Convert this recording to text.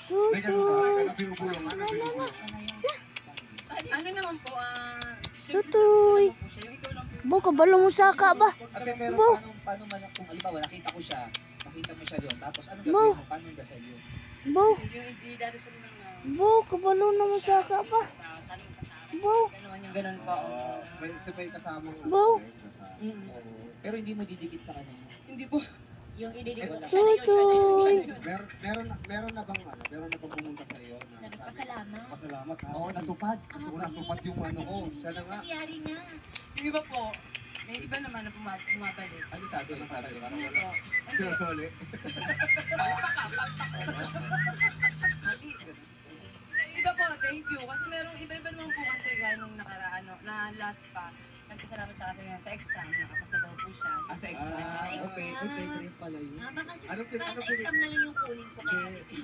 May ganun ba? Ganun binubulungan? Ano binubulungan? Ano naman po, Tutoy. Yung ikaw lang po. Bo, kabalo mo saka ba? Pero Bo. paano man, kung halimbawa nakita ko siya, nakita mo siya yun, tapos anong Bo. gagawin mo? Paano yung dasal yun? Bo, Yung hindi dati sa mga bo, kabalo na mo saka ba? Bo, Gano'n yung gano'n po. May kasamang Bo. kasama. Oo. Pero hindi mo didikit sa kanya. Hindi po. Yung ididikot Wala. siya na yun, siya na yun. Meron na bang meron na bang pumunta sa iyo Na nagpasalamat. Pasalamat ha. Oo, natupad. Kung natupad yung ano ko, siya na nga. Nangyari na. Yung iba po, may iba naman na pumabalik. Ano sabi? Ano sabi? Parang Hindi wala. po. Hindi. Sinasoli. Mali. Yung iba po, thank you. Kasi merong iba-iba naman po kasi ganong nakaraan, na last pa. Nagpasalamat siya kasi nga sa exam, nakapasa daw po siya. Ah, sa exam. Ah, Okay. Uy, pwede rin pala yun. Ah, baka Ano para ano sa exam na lang yung kunin ko kaya. Hindi,